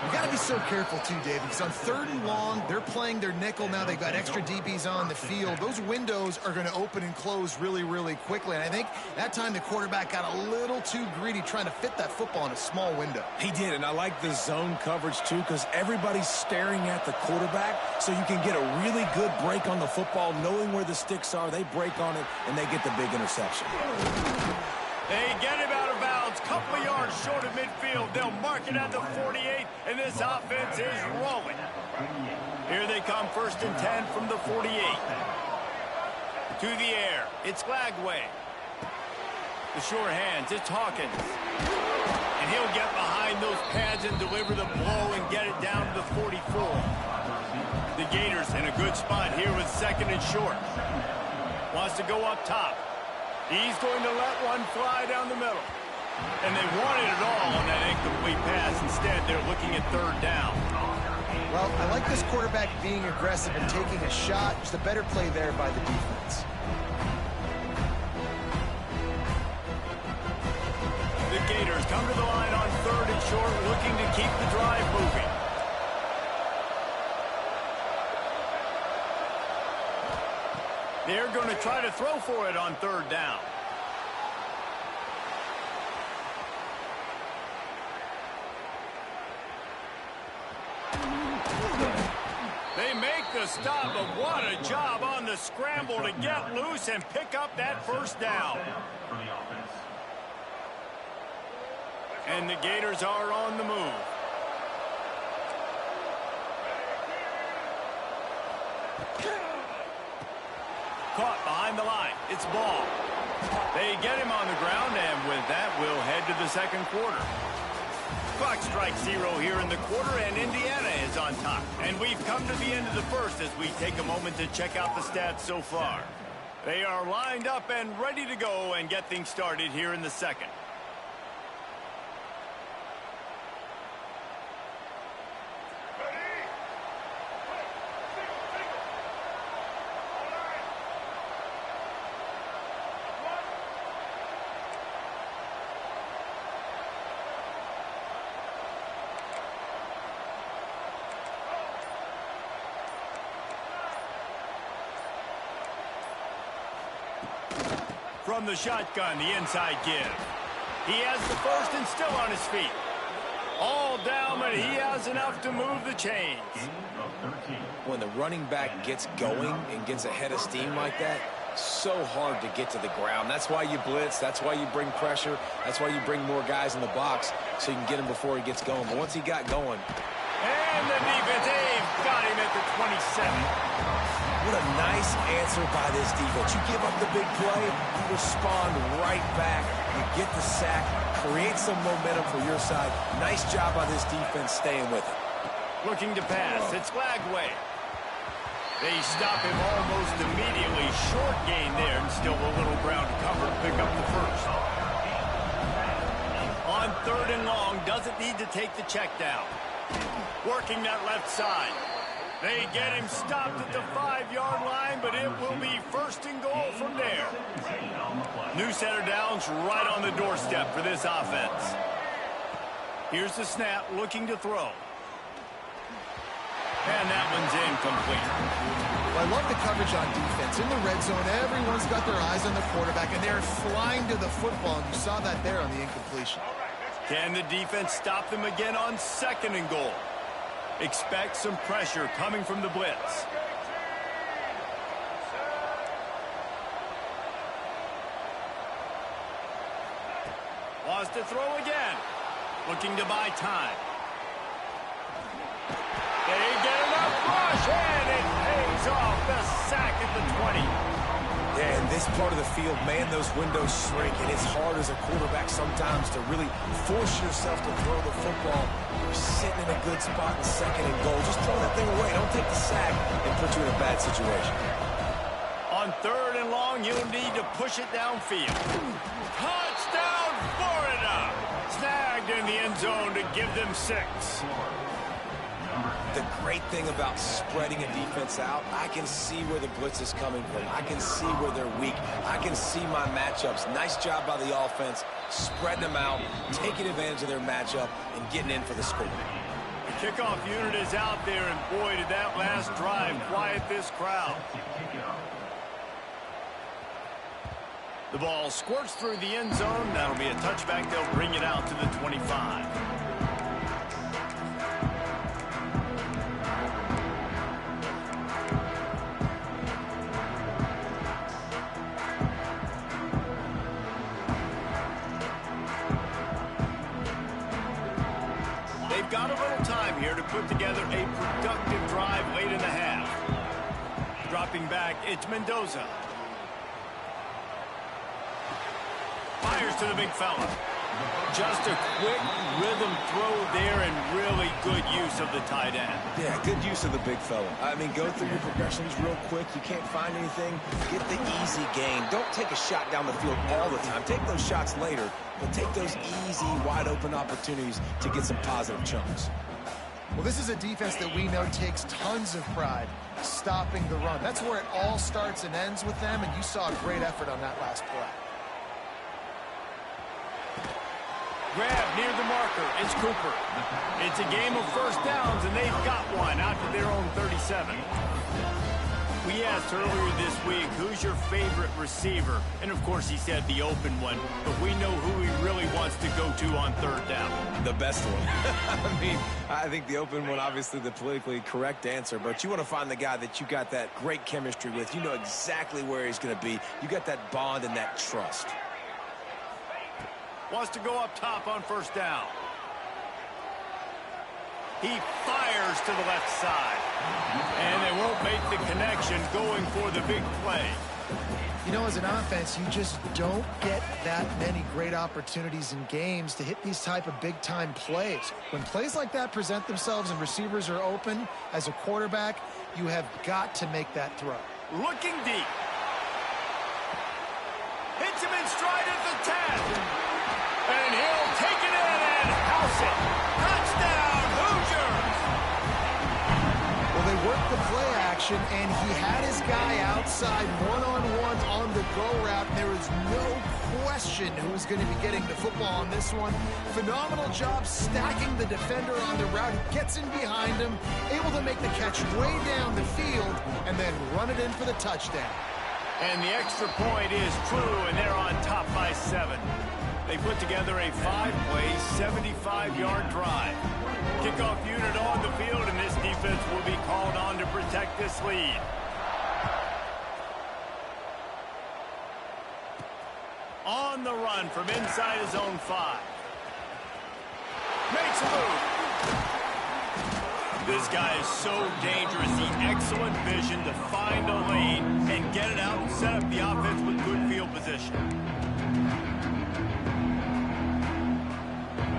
You got to be so careful too, David, because on 3rd and long, they're playing their nickel now. They've got extra DBs on the field. Those windows are going to open and close really, really quickly. And I think that time the quarterback got a little too greedy trying to fit that football in a small window. He did, and I like the zone coverage too, because everybody's staring at the quarterback, so you can get a really good break on the football, knowing where the sticks are. They break on it, and they get the big interception. They get him out of bounds, couple of yards short of midfield. They'll mark it at the 48, and this offense is rolling. Here they come, 1st and 10 from the 48. To the air, it's Glagway. The sure hands, it's Hawkins. And he'll get behind those pads and deliver the blow and get it down to the 44. The Gators in a good spot here with 2nd and short. Wants to go up top. He's going to let one fly down the middle. And they wanted it all on that incomplete pass. Instead, they're looking at 3rd down. Well, I like this quarterback being aggressive and taking a shot. Just a better play there by the defense. The Gators come to the line on 3rd and short, looking to keep the drive moving. They're going to try to throw for it on 3rd down. They make the stop, but what a job on the scramble to get loose and pick up that 1st down. And the Gators are on the move. Caught behind the line. It's Ball. They get him on the ground, and with that, we'll head to the 2nd quarter. Clock strikes 0 here in the quarter, and Indiana is on top. And we've come to the end of the 1st as we take a moment to check out the stats so far. They are lined up and ready to go and get things started here in the 2nd. From the shotgun, the inside give. He has the 1st and still on his feet. All down, but he has enough to move the chains. When the running back gets going and gets ahead of steam like that, so hard to get to the ground. That's why you blitz. That's why you bring pressure. That's why you bring more guys in the box so you can get him before he gets going. But once he got going. And the defense, got him at the 27. What a nice answer by this defense. You give up the big play, you respond right back. You get the sack, create some momentum for your side. Nice job by this defense staying with it. Looking to pass. It's Glagway. They stop him almost immediately. Short gain there, and still a little ground to cover to pick up the 1st. On 3rd and long, doesn't need to take the check down. Working that left side. They get him stopped at the 5-yard line, but it will be 1st and goal from there. New set of downs right on the doorstep for this offense. Here's the snap, looking to throw. And that one's incomplete. Well, I love the coverage on defense. In the red zone, everyone's got their eyes on the quarterback, and they're flying to the football. And you saw that there on the incompletion. Can the defense stop them again on 2nd and goal? Expect some pressure coming from the blitz. Wants to throw again. Looking to buy time. They get enough rush, and it pays off. The sack at the 20. Yeah, in this part of the field, man, those windows shrink, and it's hard as a quarterback sometimes to really force yourself to throw the football. You're sitting in a good spot in 2nd and goal. Just throw that thing away. Don't take the sack and put you in a bad situation. On 3rd and long, you'll need to push it downfield. Touchdown, Florida! Snagged in the end zone to give them 6. The great thing about spreading a defense out, I can see where the blitz is coming from. I can see where they're weak. I can see my matchups. Nice job by the offense, spreading them out, taking advantage of their matchup, and getting in for the score. The kickoff unit is out there, and boy, did that last drive quiet this crowd. The ball squirts through the end zone. That'll be a touchback. They'll bring it out to the 25. They've got a little time here to put together a productive drive late in the half. Dropping back, it's Mendoza. Fires to the big fella. Just a quick rhythm throw there and really good use of the tight end. Yeah, good use of the big fella. I mean, go through your progressions real quick. You can't find anything. Get the easy gain. Don't take a shot down the field all the time. Take those shots later, but take those easy, wide-open opportunities to get some positive chunks. Well, this is a defense that we know takes tons of pride stopping the run. That's where it all starts and ends with them, and you saw a great effort on that last play. Grab near the marker. It's Cooper. It's a game of first downs, and they've got one out to their own 37. We asked earlier this week, who's your favorite receiver? And, of course, he said the open one. But we know who he really wants to go to on third down. The best one. I mean, I think the open one, obviously the politically correct answer. But you want to find the guy that you got that great chemistry with. You know exactly where he's going to be. You got that bond and that trust. Wants to go up top on first down. He fires to the left side. And they won't make the connection going for the big play. You know, as an offense, you just don't get that many great opportunities in games to hit these type of big-time plays. When plays like that present themselves and receivers are open, as a quarterback, you have got to make that throw. Looking deep. Hits him in stride at the 10. And he'll take it in and house it. Touchdown, Hoosiers! Well, they worked the play action, and he had his guy outside one-on-one on the go route. There is no question who is going to be getting the football on this one. Phenomenal job stacking the defender on the route. He gets in behind him, able to make the catch way down the field, and then run it in for the touchdown. And the extra point is true, and they're on top by 7. They put together a 5-play, 75-yard drive. Kickoff unit on the field, and this defense will be called on to protect this lead. On the run from inside his own 5. Makes a move. This guy is so dangerous. The excellent vision to find a lane and get it out and set up the offense with good field position.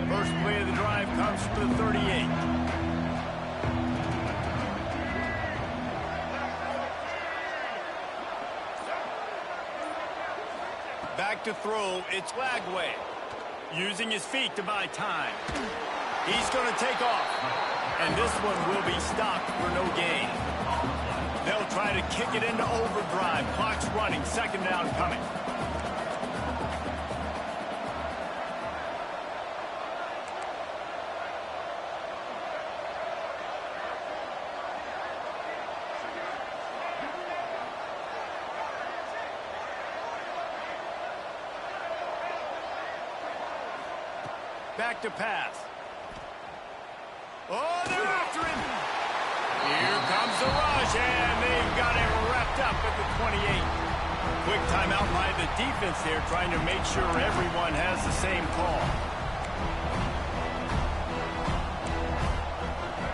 First play of the drive comes from the 38. Back to throw, it's Lagway. Using his feet to buy time. He's going to take off. And this one will be stopped for no gain. They'll try to kick it into overdrive. Clock's running, second down coming. Back to pass. Oh, they're after him. Here comes the rush, and they've got him wrapped up at the 28. Quick timeout by the defense there, trying to make sure everyone has the same call.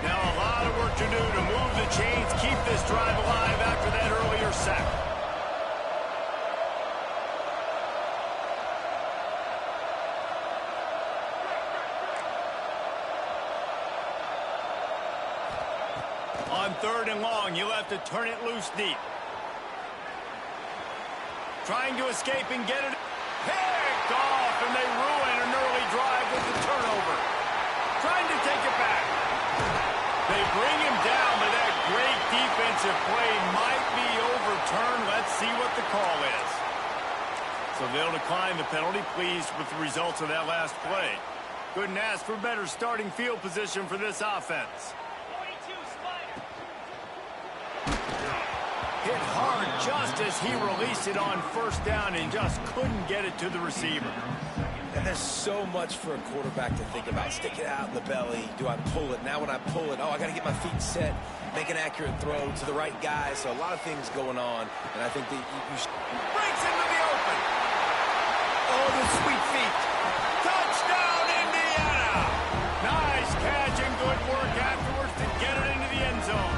Now a lot of work to do to move the chains, keep this drive alive after that earlier sack. On third and long, you'll have to turn it loose deep. Trying to escape and get it picked off, and they ruin an early drive with the turnover. Trying to take it back. They bring him down, but that great defensive play might be overturned. Let's see what the call is. So they'll decline the penalty, pleased with the results of that last play. Couldn't ask for better starting field position for this offense. Hit hard just as he released it on first down and just couldn't get it to the receiver. And there's so much for a quarterback to think about. Stick it out in the belly. Do I pull it? Now when I pull it, I got to get my feet set, make an accurate throw to the right guy. So a lot of things going on, and I think that you breaks into the open. Oh, the sweet feet. Touchdown, Indiana! Nice catch and good work afterwards to get it into the end zone.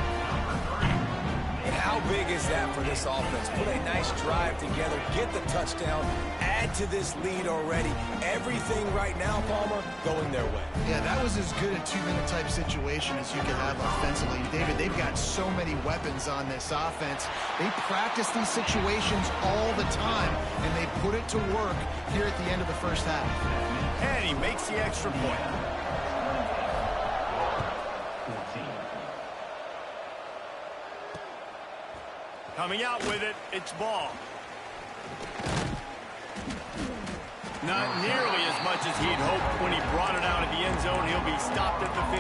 And how big is that for this offense? Put a nice drive together, get the touchdown, add to this lead already. Everything right now, Palmer, going their way. Yeah, that was as good a two-minute type situation as you could have offensively. David, they've got so many weapons on this offense. They practice these situations all the time, and they put it to work here at the end of the first half. And he makes the extra point. Coming out with it, it's ball. Not nearly as much as he'd hoped when he brought it out of the end zone. He'll be stopped at the 15.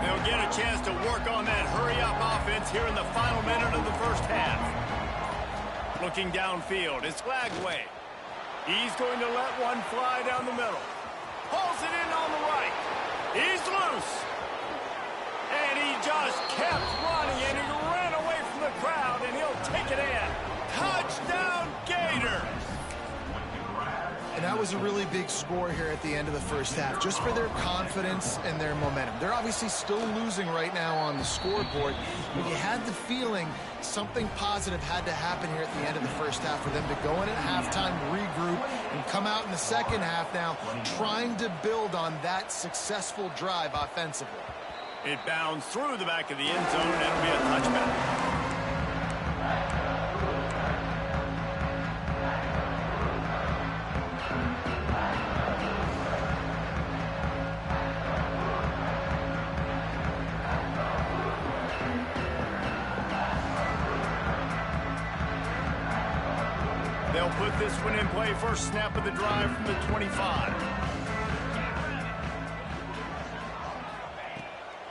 They'll get a chance to work on that hurry-up offense here in the final minute of the first half. Looking downfield, it's Lagway. He's going to let one fly down the middle. Pulls it in on the right. He's loose. And he just kept running, and he ran away from the crowd, and he'll take it in. Touchdown, Gators! And that was a really big score here at the end of the first half, just for their confidence and their momentum. They're obviously still losing right now on the scoreboard, but you had the feeling something positive had to happen here at the end of the first half for them to go in at halftime, regroup, and come out in the second half now trying to build on that successful drive offensively. It bounds through the back of the end zone, and it'll be a touchback. They'll put this one in play. First snap of the drive from the 25.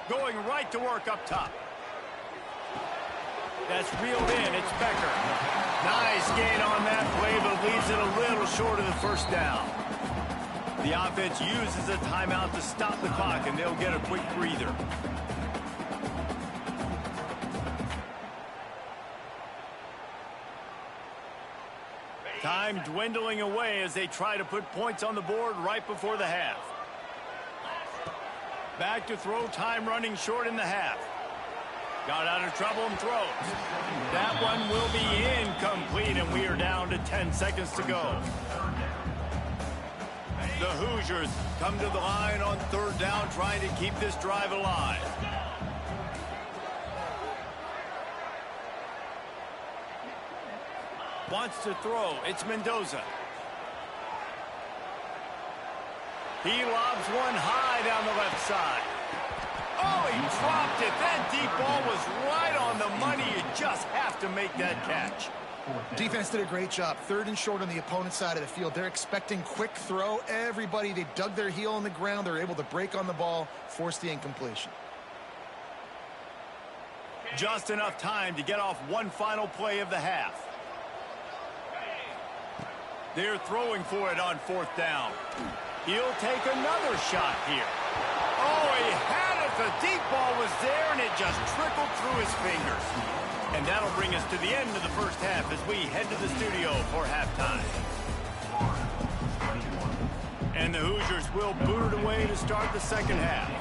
Going right to work up top. That's reeled in. It's Becker. Nice gain on that play, but leaves it a little short of the first down. The offense uses a timeout to stop the clock, and they'll get a quick breather. Time dwindling away as they try to put points on the board right before the half. Back to throw, time running short in the half. Got out of trouble and throws. That one will be incomplete, and we are down to 10 seconds to go. The Hoosiers come to the line on third down, trying to keep this drive alive. Wants to throw. It's Mendoza. He lobs one high down the left side. Oh, he dropped it. That deep ball was right on the money. You just have to make that catch. Defense did a great job. Third and short on the opponent's side of the field. They're expecting quick throw. Everybody, they dug their heel on the ground. They're able to break on the ball, force the incompletion. Just enough time to get off one final play of the half. They're throwing for it on fourth down. He'll take another shot here. Oh, he had it. The deep ball was there, and it just trickled through his fingers. And that'll bring us to the end of the first half as we head to the studio for halftime. And the Hoosiers will boot it away to start the second half.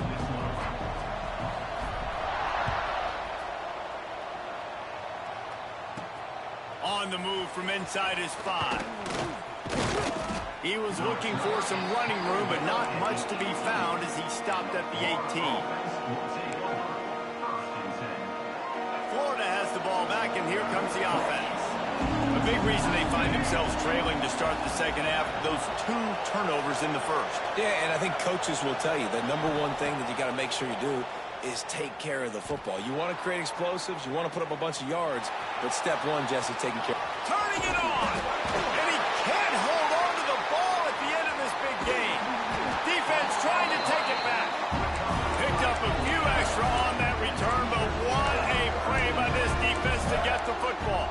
On the move from inside his 5. He was looking for some running room, but not much to be found as he stopped at the 18. Florida has the ball back, and here comes the offense. A big reason they find themselves trailing to start the second half, those 2 turnovers in the first. Yeah, and I think coaches will tell you the number one thing that you got to make sure you do is take care of the football. You want to create explosives, you want to put up a bunch of yards, but step one, Jesse, taking care. Turning it on! And he can't hold on to the ball at the end of this big game. Defense trying to take it back. Picked up a few extra on that return, but what a play by this defense to get the football.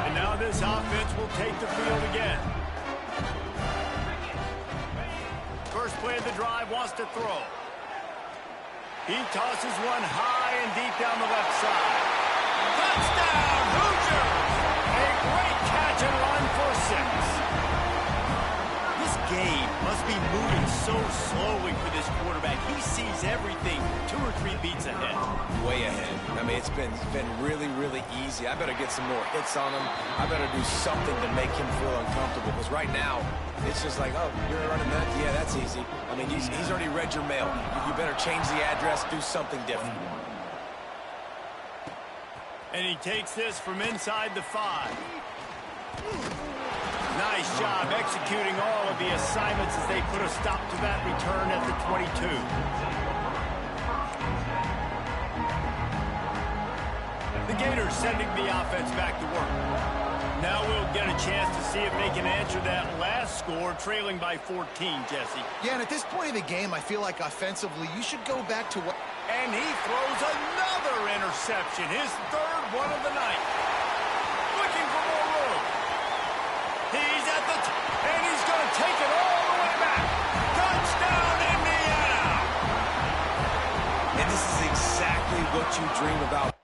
And now this offense will take the field again. First play of the drive, wants to throw. He tosses one high and deep down the left side. Touchdown, Hoosiers! A great catch and run for 6. This game must be moving so slowly for this quarterback. He sees everything 2 or 3 beats ahead. Way ahead. I mean, it's been really, really easy. I better get some more hits on him. I better do something to make him feel uncomfortable, because right now, it's just like, oh, you're running that? Yeah, that's easy. I mean, he's already read your mail. You better change the address, do something different. And he takes this from inside the 5. Nice job executing all of the assignments as they put a stop to that return at the 22. The Gators sending the offense back to work. Now we'll get a chance to see if they can answer that last score, trailing by 14, Jesse. Yeah, and at this point of the game, I feel like offensively, you should go back to what... And he throws another interception, his 3rd one of the night. Looking for more room. He's at the and he's going to take it all the way back. Touchdown, Indiana! And this is exactly what you dream about.